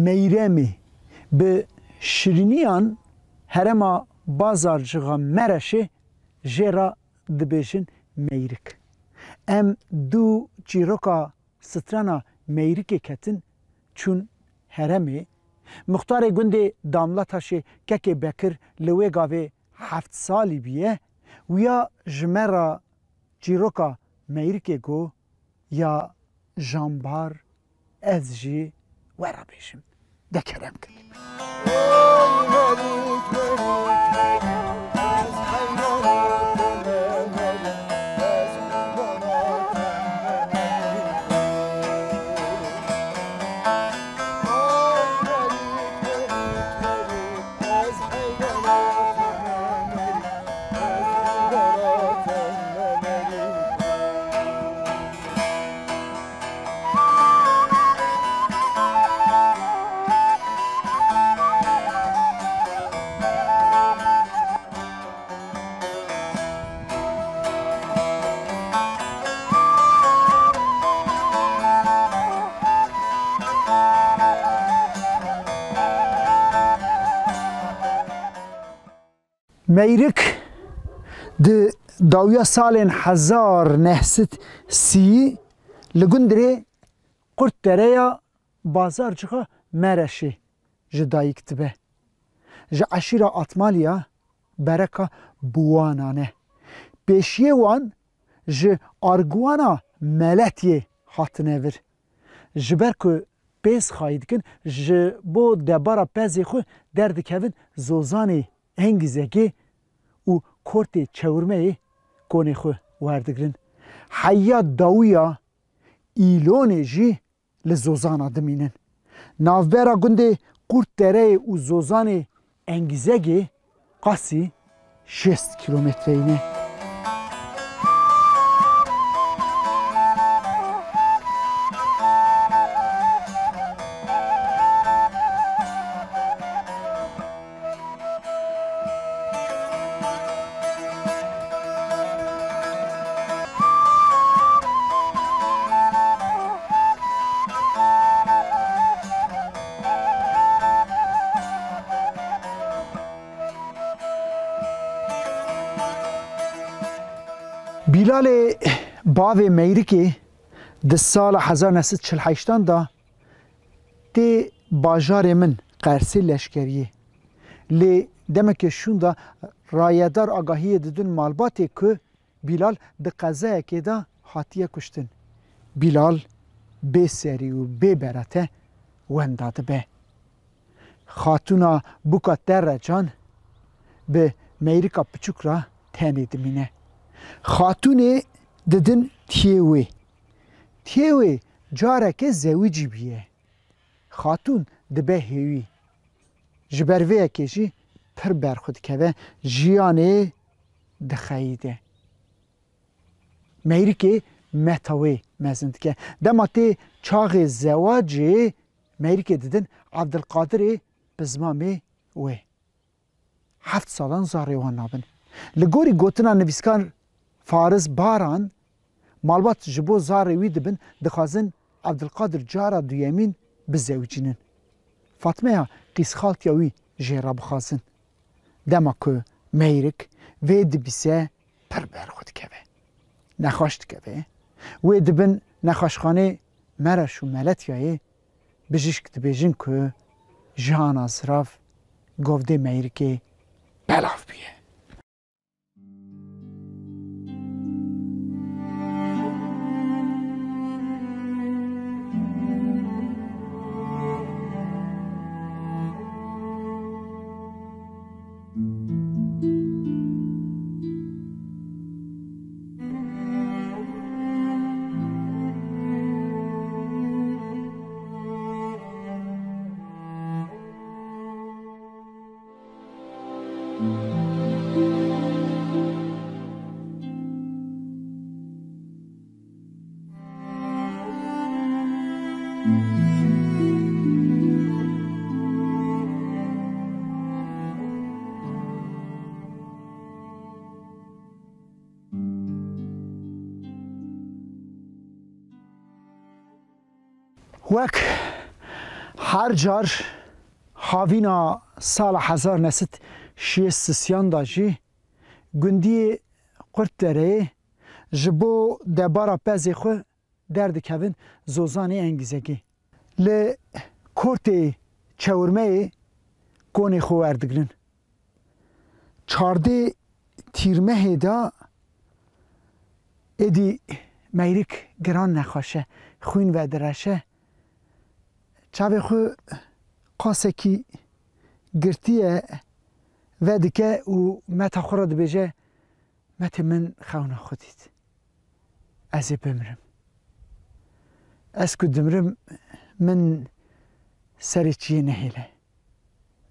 meyremi به شیرینیان هرما بازارجغا مرشه جرا دبیشن میرک ام دو چیروکا سترانا میرکی کتن چون هرمی مختار گنده داملاتاشه که بکر لوی گاوه 7 سالی بیه و یا جمرا چیروکا میرکی گو یا جانبار از جی ورا بیشم دکرم کرد میرک ده داویا سالین 1930 لگندره قرد دریا بازار جخا مرشه جدایی کتبه جا عشیرا اتمالیا برکا بوانانه پیشیه وان جا ارگوانا ملتیه حاطنه ور جبر که پیس خواهید کن جا بو دبارا پیزی خو درد کهون زوزانی هنگیزگی و کورت چورمه کنی خو وردگرن حیا داویا ایلونه جی لزوزانا دمینن نافبرا گنده قورت دره و زوزان انگیزگی قاسی 60 کیلومتره اینه بیلال باو میرکی ده سال 1948 دا تی باجار من قرسی لشکریه لی دمک شون دا رایدار آگاهی ددون مالباتی که بیلال ده قضایه که دا حاتیه کشتن بیلال بی سری و بی برته ونداده به خاتونا بوکا در جان به میرکا پچوک را تنید مینه خاتون ددن تیوی جاره که زویجی بیه خاتون دبه هیوی جبروه کشی پر برخود که جیانه دخیده میری که متاوی مزند که دماتی چاق زواجی میری که ددن عبدالقادر بزمامه وی 7 سالان زاریوان نابن لگوری گوتنا نویسکار فارس باران مالبات جبو زاروی دبن دخوازن عبدالقادر جارا دویمین بزوجینن فاطمه قیس خالتیاوی جیرا بخوازن دما که میرک وی دبیسه پر برخود که نخواشت که وی دبن نخواشخانه مرش و ملتیایی بجیش کتبیجن که جهان ازراف گفته میرکی بلاف بیه وەک هەر جار هاوینا ساڵە 1960 دا jî gundiyê Qurtdereyê ji bo debara pezê xwe derdikevin zozanê engîzekê. Li Kortê Çewirmeyê konê xwe werdigrin. Çardê Tîrmehê da êdî meyrik giran nexweşe, xwîn vedireşe. Çavê xwe qasekî girtiye vedike û meta xwe ra dibêje metê min xewna xwe dît. Ez ê bimirim. Ez ku dimirim min serê çiyê nehêle.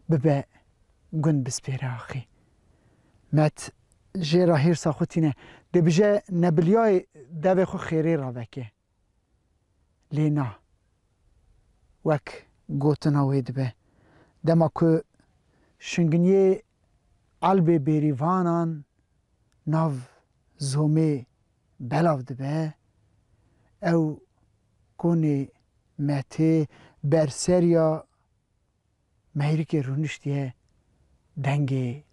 Bibe gund bispêre axî. Met jêra hêrsa xwe tîne dibêje nebilyayê devê xwe xêrê raveke. Lê na. Wek gotina wê dibe. Dema ku şingîniyê elbê bêrîvanan nav zomê belav dibe, ew konê metê berseriya meyrikê rûniştiye dengê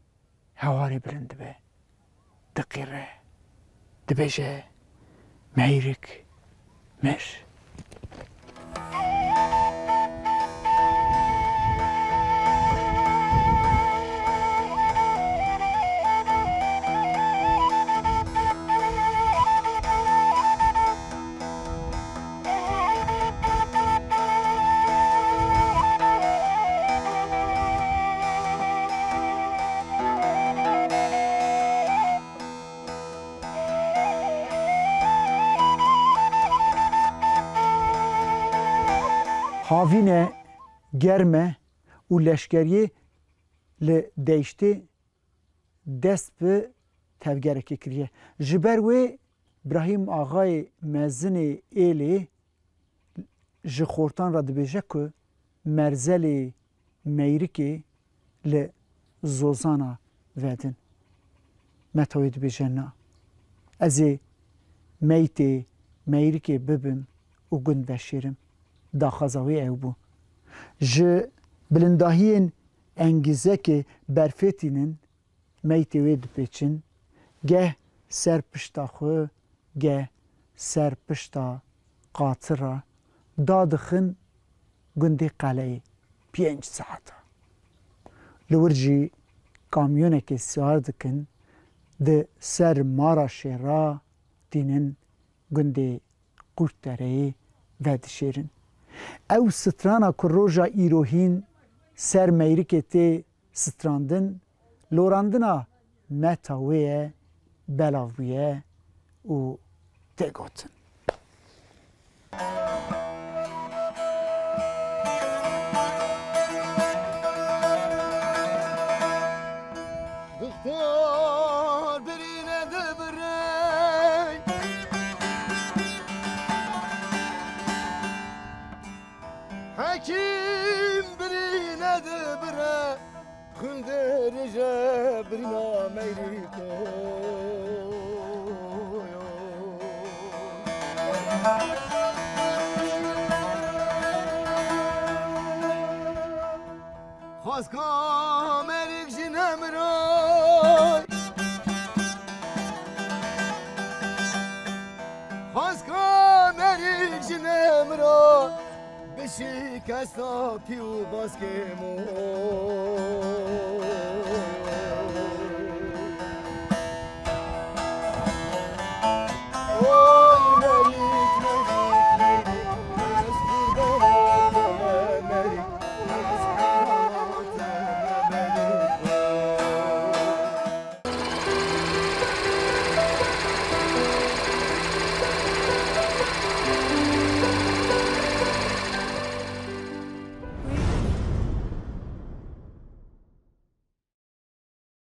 hewarê bilind dibe. Diqîre. Dibêje meyrik mir. Havîne germe û leşkeriyê li Deyştê dest bi tevgerekê kiriye. Ji ber wê Brahîm Axayê mezinê Êlê ji xortan ra dibêje ku merzelê meyrikê li zozana vedin. Meta wê dibêje na. Ez ê meytê meyrikê bibim û gund veşêrim. Daxwaza wê ew bû. Ji bilindahiyên engîzekê berfêtînin meytê wê dipêçin, geh ser pişta xwe, geh ser pişta qatira dadixin gundê qeleyê 5 saeta. Li wir jî kamyonekê sar dikin, di ser mara şêra tînin gundê Qurtdereyê vedişêrin. Ew strana ku roja îrohîn ser meyrikê tê strandin, lorandina meta wê ye, belav bûye û tê gotin. Hakim birine de bire Hünderice birine meyriko Xaska merik jinemroy Xaska merik jinemroy Şikasta piu baskemo